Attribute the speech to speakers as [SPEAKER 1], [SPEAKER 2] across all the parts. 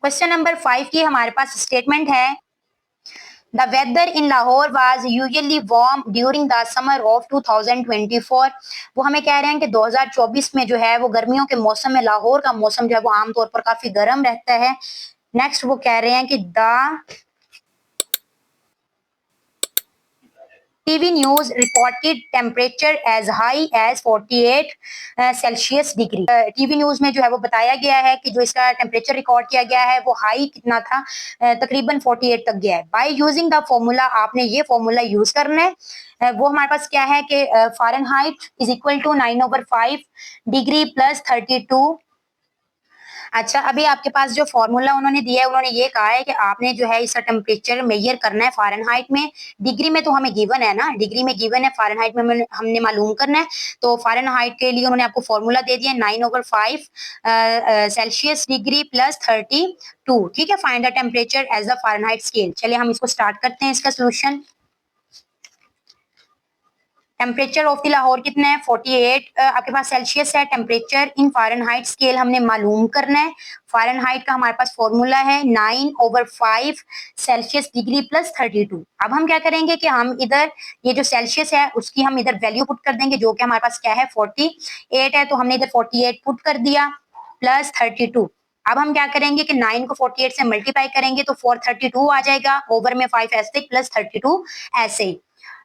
[SPEAKER 1] Question number 5 की हमारे पास स्टेटमेंट है, the weather in Lahore was usually warm during the summer of 2024। वो हमें कह रहे हैं कि 2024 में जो है वो गर्मियों के मौसम में लाहौर का मौसम जो है वो आमतौर पर काफी गर्म रहता है। नेक्स्ट वो कह रहे हैं कि the TV news reported temperature as high as 48 Celsius degree. TV news में जो है वो बताया गया है कि जो इसका टेम्परेचर रिकॉर्ड किया गया है वो हाई कितना था, तकरीबन 48 तक गया है। बाय यूजिंग द फॉर्मूला, आपने ये फॉर्मूला यूज करना है। वो हमारे पास क्या है कि Fahrenheit is equal to 9/5 degree plus 32। अच्छा, अभी आपके पास जो फॉर्मूला उन्होंने दिया है, उन्होंने ये कहा है कि आपने जो है इसका टेम्परेचर मेजर करना है फ़ारेनहाइट में। डिग्री में तो हमें गिवन है ना, डिग्री में गिवन है, फ़ारेनहाइट में हमने मालूम करना है। तो फ़ारेनहाइट के लिए उन्होंने आपको फॉर्मूला दे दिया 9/5 सेल्सियस डिग्री प्लस 32। ठीक है, find the temperature as the Fahrenheit scale. चलिए हम इसको स्टार्ट करते हैं इसका solution. Temperature of the Lahore कितना है 48, आपके पास सेल्सियस है। टेम्परेचर इन फ़ारेनहाइट स्केल हमने मालूम करना है। फ़ारेनहाइट का हमारे पास फॉर्मूला है 9/5 सेल्सियस डिग्री प्लस 32। अब हम क्या करेंगे कि हम इधर ये जो सेल्सियस है उसकी हम इधर वैल्यू पुट कर देंगे, जो कि हमारे पास क्या है 48 है, तो हमने इधर 48 पुट कर दिया प्लस 32। अब हम क्या करेंगे कि 9 को 48 से मल्टीप्लाई करेंगे तो 432 आ जाएगा, ओवर में 5 ऐसे प्लस 32 ऐसे ही।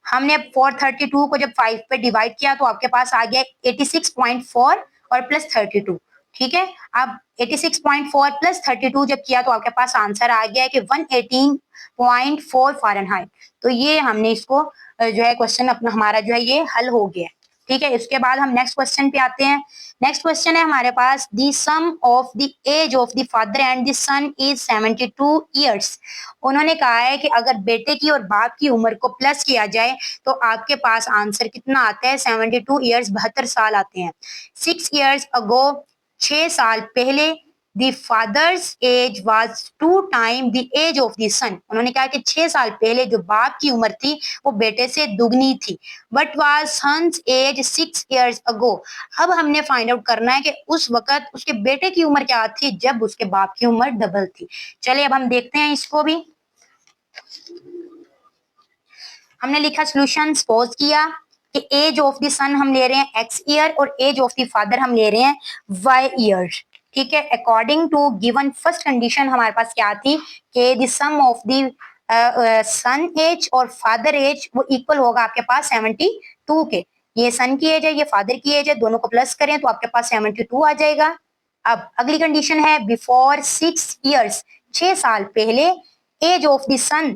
[SPEAKER 1] हमने 432 को जब 5 पे डिवाइड किया तो आपके पास आ गया 86.4 और प्लस 32। ठीक है, अब 86.4 प्लस 32 जब किया तो आपके पास आंसर आ गया है कि 118.4 फ़ारेनहाइट। तो ये हमने इसको जो है क्वेश्चन अपना हमारा जो है ये हल हो गया। ठीक है, इसके बाद हम नेक्स्ट क्वेश्चन पे आते हैं। नेक्स्ट क्वेश्चन है हमारे पास, the sum of the age of the father and the son is 72 years. उन्होंने कहा है कि अगर बेटे की और बाप की उम्र को प्लस किया जाए तो आपके पास आंसर कितना आता है 72 ईयर्स, 72 साल आते हैं। 6 ईयर्स अगो, 6 साल पहले, the father's age was 2 time the age of the son. उन्होंने कहा कि 6 साल पहले जो बाप की उम्र थी वो बेटे से दुगनी थी। But was son's age 6 years ago. अब हमने फाइंड आउट करना है कि उस वक्त उसके बेटे की उम्र क्या थी जब उसके बाप की उम्र डबल थी। चलिए अब हम देखते हैं इसको भी। हमने लिखा सोल्यूशन, सपोज किया कि एज ऑफ द सन हम ले रहे हैं x ईयर और एज ऑफ द फादर हम ले रहे हैं y ईयर। ठीक है, according to given first condition हमारे पास क्या थी कि the sum of the son age और फादर एज वो इक्वल होगा आपके पास 72 के। ये सन की एज है, ये फादर की एज है, दोनों को प्लस करें तो आपके पास 72 आ जाएगा। अब अगली कंडीशन है बिफोर 6 ईयर्स, 6 साल पहले, एज ऑफ द सन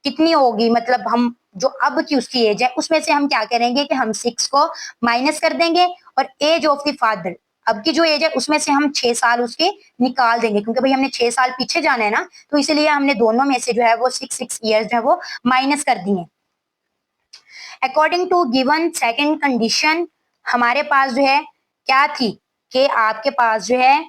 [SPEAKER 1] कितनी होगी, मतलब हम जो अब की उसकी एज है उसमें से हम क्या करेंगे कि हम 6 को माइनस कर देंगे और एज ऑफ द फादर अब की जो एज है उसमें से हम 6 साल उसके निकाल देंगे, क्योंकि भाई हमने 6 साल पीछे जाना है ना, तो इसलिए हमने दोनों में से जो है वो 6 ईयर्स जो है वो माइनस कर दिए। According to given second condition हमारे पास जो है क्या थी कि आपके पास जो है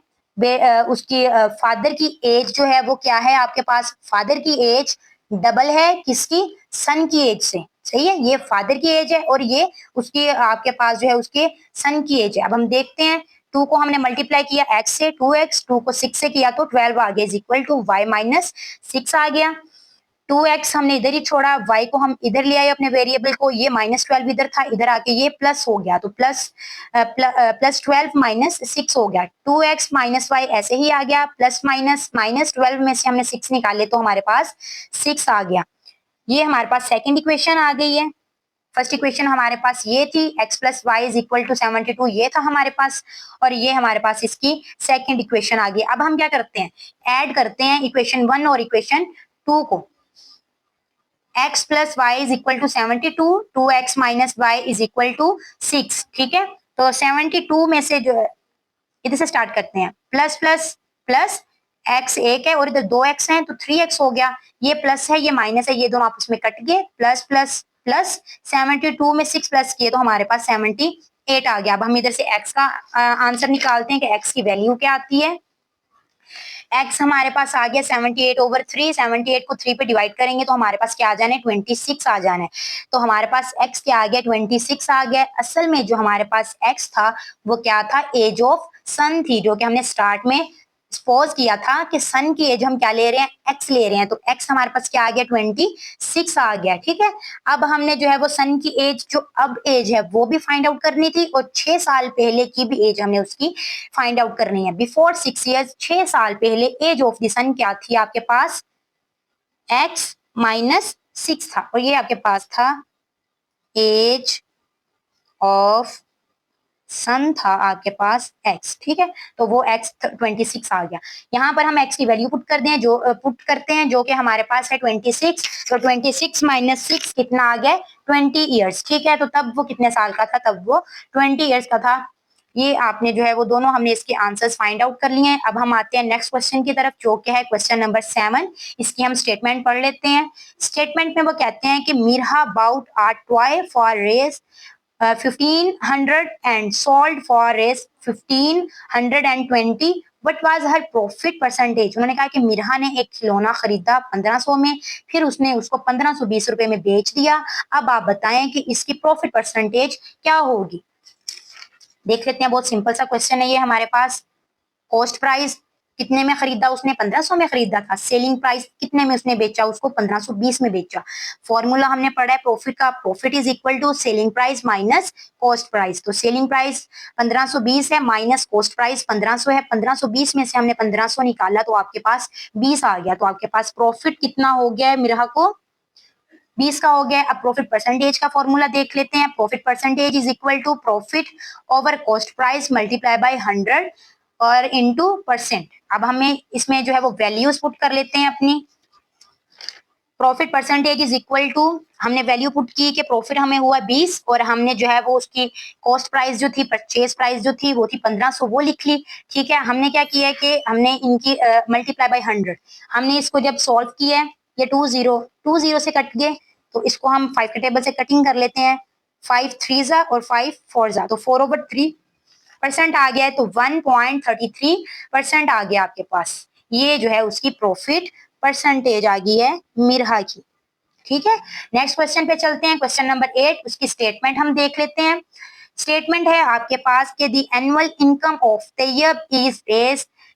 [SPEAKER 1] उसकी फादर की एज जो है वो क्या है, आपके पास फादर की एज डबल है किसकी, सन की एज से। सही है, ये फादर की एज है और ये उसकी आपके पास जो है उसके सन की एज है। अब हम देखते हैं, 2 को हमने मल्टीप्लाई किया x से, 2x, 2 को 6 से किया तो 12 आ गया, is equal to y minus 6 आ गया। 2x हमने इधर ही छोड़ा, y को हम इधर ले आए अपने वेरिएबल को, ये -12 इधर था, इधर आके ये प्लस हो गया, तो प्लस 12 माइनस 6 हो गया। 2x माइनस y ऐसे ही आ गया, प्लस माइनस -12 में से हमने 6 निकाले तो हमारे पास 6 आ गया। ये हमारे पास सेकंड इक्वेशन आ गई है। फर्स्ट इक्वेशन हमारे पास ये थी x plus y is equal to 72, ये था हमारे पास, और ये हमारे पास इसकी सेकंड इक्वेशन आ गई। अब हम क्या करते हैं, ऐड करते हैं इक्वेशन 1 और इक्वेशन 2 को। x plus y is equal to 72, 2x minus y is equal to 6। ठीक है, तो 72 में से जो इधर से स्टार्ट करते हैं, प्लस प्लस प्लस, x एक है और इधर 2x है तो 3x हो गया, ये प्लस है ये माइनस है, ये दोनों आपस में कट गए, प्लस प्लस प्लस, 72 में 6 प्लस किए तो हमारे पास 78 आ गया। अब हम इधर से x का आंसर निकालते हैं कि x की वैल्यू क्या आती है। x हमारे पास आ गया 78/3, 78 को 3 पे डिवाइड करेंगे तो हमारे पास क्या आ जाना है 26 आ जाना है। तो हमारे पास x क्या आ गया 26 आ गया। असल में जो हमारे पास x था वो क्या था, एज ऑफ सन थी, जो कि हमने स्टार्ट में सपोज किया था कि सन की एज हम क्या ले रहे हैं, एक्स ले रहे हैं, तो एक्स हमारे पास क्या आ गया, 26 आ गया। ठीक है, अब हमने जो है वो सन की एज, जो अब एज है वो भी फाइंड आउट करनी थी, और 6 साल पहले की भी एज हमने उसकी फाइंड आउट करनी है। बिफोर 6 ईयर्स, 6 साल पहले एज ऑफ द सन क्या थी आपके पास, एक्स माइनस 6 था, और ये आपके पास था एज ऑफ सन था आपके पास x। ठीक है, तो वो x 26 आ गया। यहाँ पर हम x की वैल्यू पुट कर दें, जो पुट करते हैं, जो कि हमारे पास है 26। तो 26 माइनस 6 कितना आ गया, 20 ईयर्स। ठीक है, तो तब वो कितने साल का था, तब वो 20 ईयर्स का था। ये आपने जो है वो दोनों हमने इसके आंसर्स फाइंड आउट कर लिए हैं। अब हम आते हैं नेक्स्ट क्वेश्चन की तरफ, जो कि है क्वेश्चन नंबर 7। इसकी हम स्टेटमेंट पढ़ लेते हैं। स्टेटमेंट में वो कहते हैं कि Mirha bought a toy for रेस 1500 and sold for is 1520. What was her profit percentage? उन्होंने कहा कि मिरहा ने एक खिलौना खरीदा 1500 में, फिर उसने उसको 1520 रुपए में बेच दिया। अब आप बताएं कि इसकी प्रॉफिट परसेंटेज क्या होगी। देख लेते हैं, बहुत सिंपल सा क्वेश्चन है ये हमारे पास। कॉस्ट प्राइस कितने में खरीदा उसने, 1500 में खरीदा था। सेलिंग प्राइस कितने में उसने बेचा, उसको 1520 में बेचा। फॉर्मूला हमने पढ़ा है प्रॉफिट का, profit is equal to selling price minus cost price. तो सेलिंग प्राइस 1520 है माइनस कॉस्ट प्राइस 1500 है। 1520 में से हमने 1500 निकाला तो आपके पास 20 आ गया। तो आपके पास प्रॉफिट कितना हो गया है मिरहा को, 20 का हो गया। अब प्रॉफिट परसेंटेज का फॉर्मूला देख लेते हैं। Profit percentage is equal to profit over cost price multiply by 100 और इनटू परसेंट। अब हमें इसमें जो है वो वैल्यूज पुट कर लेते हैं अपनी। Profit percentage is equal to, हमने वैल्यू पुट की कि प्रॉफिट हमें हुआ 20, और हमने जो है वो उसकी कॉस्ट प्राइस जो थी, परचेज प्राइस जो थी वो थी 1500, वो लिख ली। ठीक है, हमने क्या किया है कि हमने इनकी मल्टीप्लाई बाय 100, हमने इसको जब सॉल्व किया है, ये 2 0 से कट गए, तो इसको हम 5 के टेबल से कटिंग कर लेते हैं। 5 3 जा और 5 4 जा, तो 4/3% आ गया है। तो 1.33% आ गया आपके पास। ये जो है उसकी प्रॉफिट परसेंटेज आ गई है मिरहा की। ठीक है, नेक्स्ट क्वेश्चन पे चलते हैं। क्वेश्चन नंबर 8, उसकी स्टेटमेंट हम देख लेते हैं। स्टेटमेंट है आपके पास कि the annual income of Tayyab is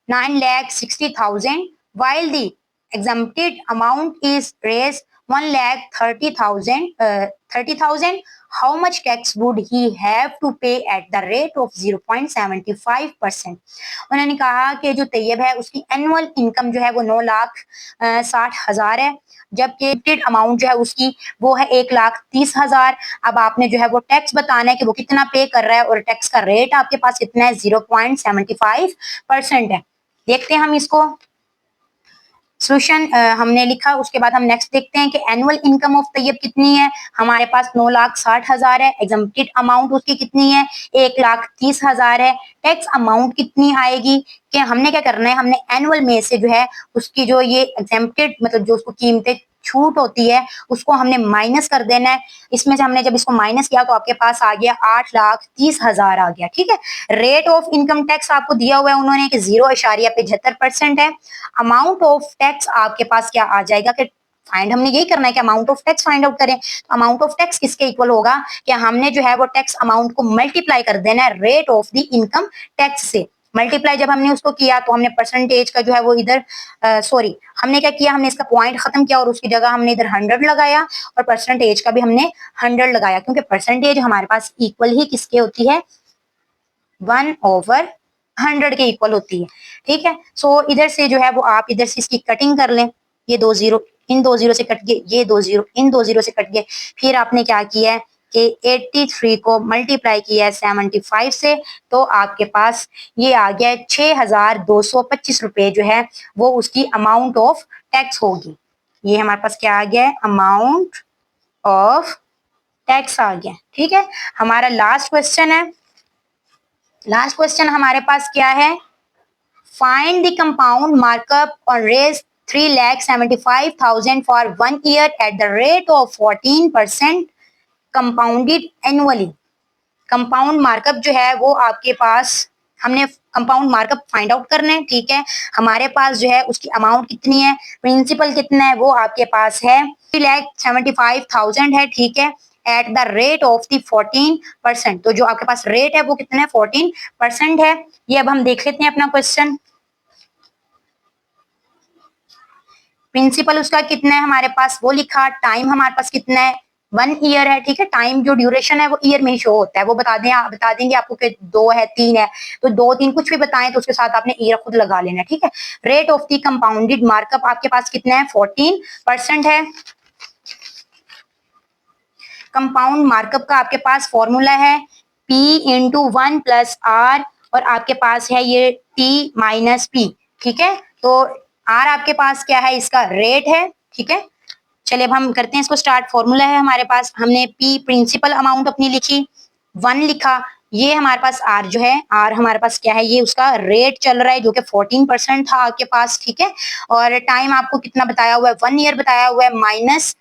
[SPEAKER 1] 9,60,000 while the exempted amount is raised 1,30,000. How much tax would he have to pay at the rate of 0.75%? उन्होंने कहा कि जो तैयब है उसकी एनुअल इनकम जो है वो 9,60,000 है, जबकि अमाउंट जो है उसकी वो है 1,30,000। अब आपने जो है वो टैक्स बताना है कि वो कितना पे कर रहा है, और टैक्स का रेट आपके पास कितना है, 0.75% है। देखते हैं हम इसको। सोल्यूशन हमने लिखा, उसके बाद हम नेक्स्ट देखते हैं कि एनुअल इनकम ऑफ तैयब कितनी है। हमारे पास 9,60,000 है। एग्जम्प्टेड अमाउंट उसकी कितनी है, 1,30,000 है। टैक्स अमाउंट कितनी आएगी, कि हमने क्या करना है, हमने एनुअल में से जो है उसकी जो ये एग्जम्प्टेड मतलब जो उसको कीमतें छूट होती है उसको हमने माइनस कर देना है। इसमें से हमने जब इसको माइनस किया तो आपके पास आ गया 8,30,000 आ गया। ठीक है, रेट ऑफ इनकम टैक्स आपको दिया हुआ है उन्होंने कि 0.75% है। अमाउंट ऑफ टैक्स आपके पास क्या आ जाएगा कि फाइंड, हमने यही करना है कि amount of tax find out करें। तो अमाउंट ऑफ टैक्स किसके इक्वल होगा, कि हमने जो है वो टैक्स अमाउंट को मल्टीप्लाई कर देना है rate of the income tax से। मल्टीप्लाई जब हमने उसको किया तो हमने परसेंटेज का जो है वो इधर सॉरी हमने क्या किया, हमने इसका पॉइंट खत्म किया और उसकी जगह हमने इधर 100 लगाया, और परसेंटेज का भी हमने 100 लगाया, क्योंकि परसेंटेज हमारे पास इक्वल ही किसके होती है, 1/100 के इक्वल होती है। ठीक है, सो इधर से जो है वो आप इधर से इसकी कटिंग कर लें। ये 2 0 इन 2 0 से कट गए, ये 2 0 इन 2 0 से कट गए। फिर आपने क्या किया है कि 83 को मल्टीप्लाई किया है 75 से, तो आपके पास ये आ गया है 6,225 रुपए जो है वो उसकी अमाउंट ऑफ टैक्स होगी। ये हमारे पास क्या आ गया है, अमाउंट ऑफ टैक्स आ गया। ठीक है, हमारा लास्ट क्वेश्चन है। लास्ट क्वेश्चन हमारे पास क्या है, find the compound markup on रेज 3,75,000 for 1 year at the rate of 14% compounded annually. Compound markup जो है वो आपके पास, हमने कंपाउंड मार्कअप फाइंड आउट करना है। ठीक है, हमारे पास जो है उसकी अमाउंट कितनी है, प्रिंसिपल कितना है, वो आपके पास है 3,75,000 है। ठीक है, eight the rate of the 14%, तो जो आपके पास रेट है वो कितना है, 14% है। ये अब हम देख लेते हैं अपना क्वेश्चन। प्रिंसिपल उसका कितना है हमारे पास वो लिखा, टाइम हमारे पास कितना है 1 ईयर है, ठीक है। टाइम जो ड्यूरेशन है वो ईयर में ही शो होता है, वो बता देंगे आपको कि 2 है 3 है, तो 2 3 कुछ भी बताएं तो उसके साथ आपने ईयर खुद लगा लेना, ठीक है। Rate of the compounded markup आपके पास कितना है 14% है। कंपाउंड मार्कअप का आपके पास फॉर्मूला है P इंटू 1 प्लस आर, और आपके पास है ये T माइनस P, ठीक है। तो R आपके पास क्या है, इसका रेट है, ठीक है। चलिए अब हम करते हैं इसको स्टार्ट। फॉर्मूला है हमारे पास, हमने P प्रिंसिपल अमाउंट अपनी लिखी, 1 लिखा, ये हमारे पास R जो है, R हमारे पास क्या है, ये उसका रेट चल रहा है जो कि 14% था आपके पास, ठीक है। और टाइम आपको कितना बताया हुआ है 1 ईयर बताया हुआ है, माइनस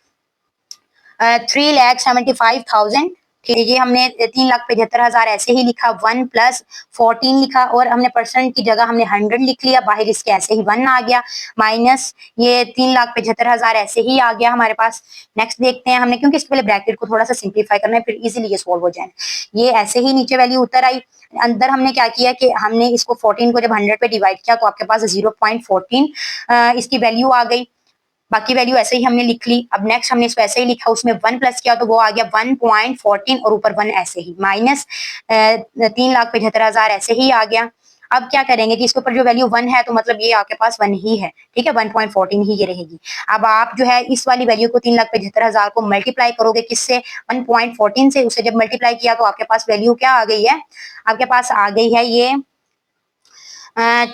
[SPEAKER 1] 3,75,000, ठीक है। ये हमने 3,75,000 ऐसे ही लिखा, 1 प्लस 14 लिखा, और हमने परसेंट की जगह हमने 100 लिख लिया, बाहर इसके ऐसे ही 1 आ गया, माइनस ये 3,75,000 ऐसे ही आ गया हमारे पास। नेक्स्ट देखते हैं हमने, क्योंकि इसके पहले ब्रैकेट को थोड़ा सा सिंप्लीफाई करना है, फिर इजीली ये सॉल्व हो जाए। ये ऐसे ही नीचे वैल्यू उतर आई, अंदर हमने क्या किया कि हमने इसको 14 को जब 100 पे डिवाइड किया तो आपके पास 0.14 इसकी वैल्यू आ गई। बाकी वैल्यू ऐसे ही हमने लिख ली। अब नेक्स्ट हमने इसको ऐसे ही लिखा, उसमें 1 प्लस किया तो वो आ गया 1.14, और ऊपर 1 ऐसे ही, माइनस 3,75,000 ऐसे ही आ गया। अब क्या करेंगे कि इसके ऊपर जो वैल्यू 1 है तो मतलब ये आपके पास 1 ही है, ठीक है, 1.14 ही ये रहेगी। अब आप जो है इस वाली वैल्यू को 3,75,000 को मल्टीप्लाई करोगे किससे, 1.14 से। उसे जब मल्टीप्लाई किया तो आपके पास वैल्यू क्या आ गई है, आपके पास आ गई है ये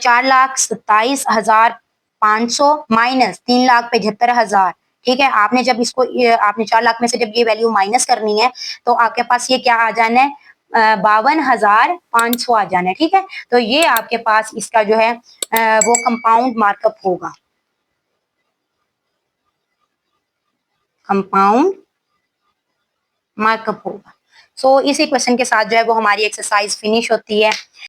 [SPEAKER 1] 4,27,500 माइनस 3,75,000, ठीक है। आपने जब इसको आपने 4 लाख में से जब ये वैल्यू माइनस करनी है तो आपके पास ये क्या आ जाना है, 52,500 आ जाना है, ठीक है। तो ये आपके पास इसका जो है वो कंपाउंड मार्कअप होगा, कंपाउंड मार्कअप होगा। सो इसी क्वेश्चन के साथ जो है वो हमारी एक्सरसाइज फिनिश होती है।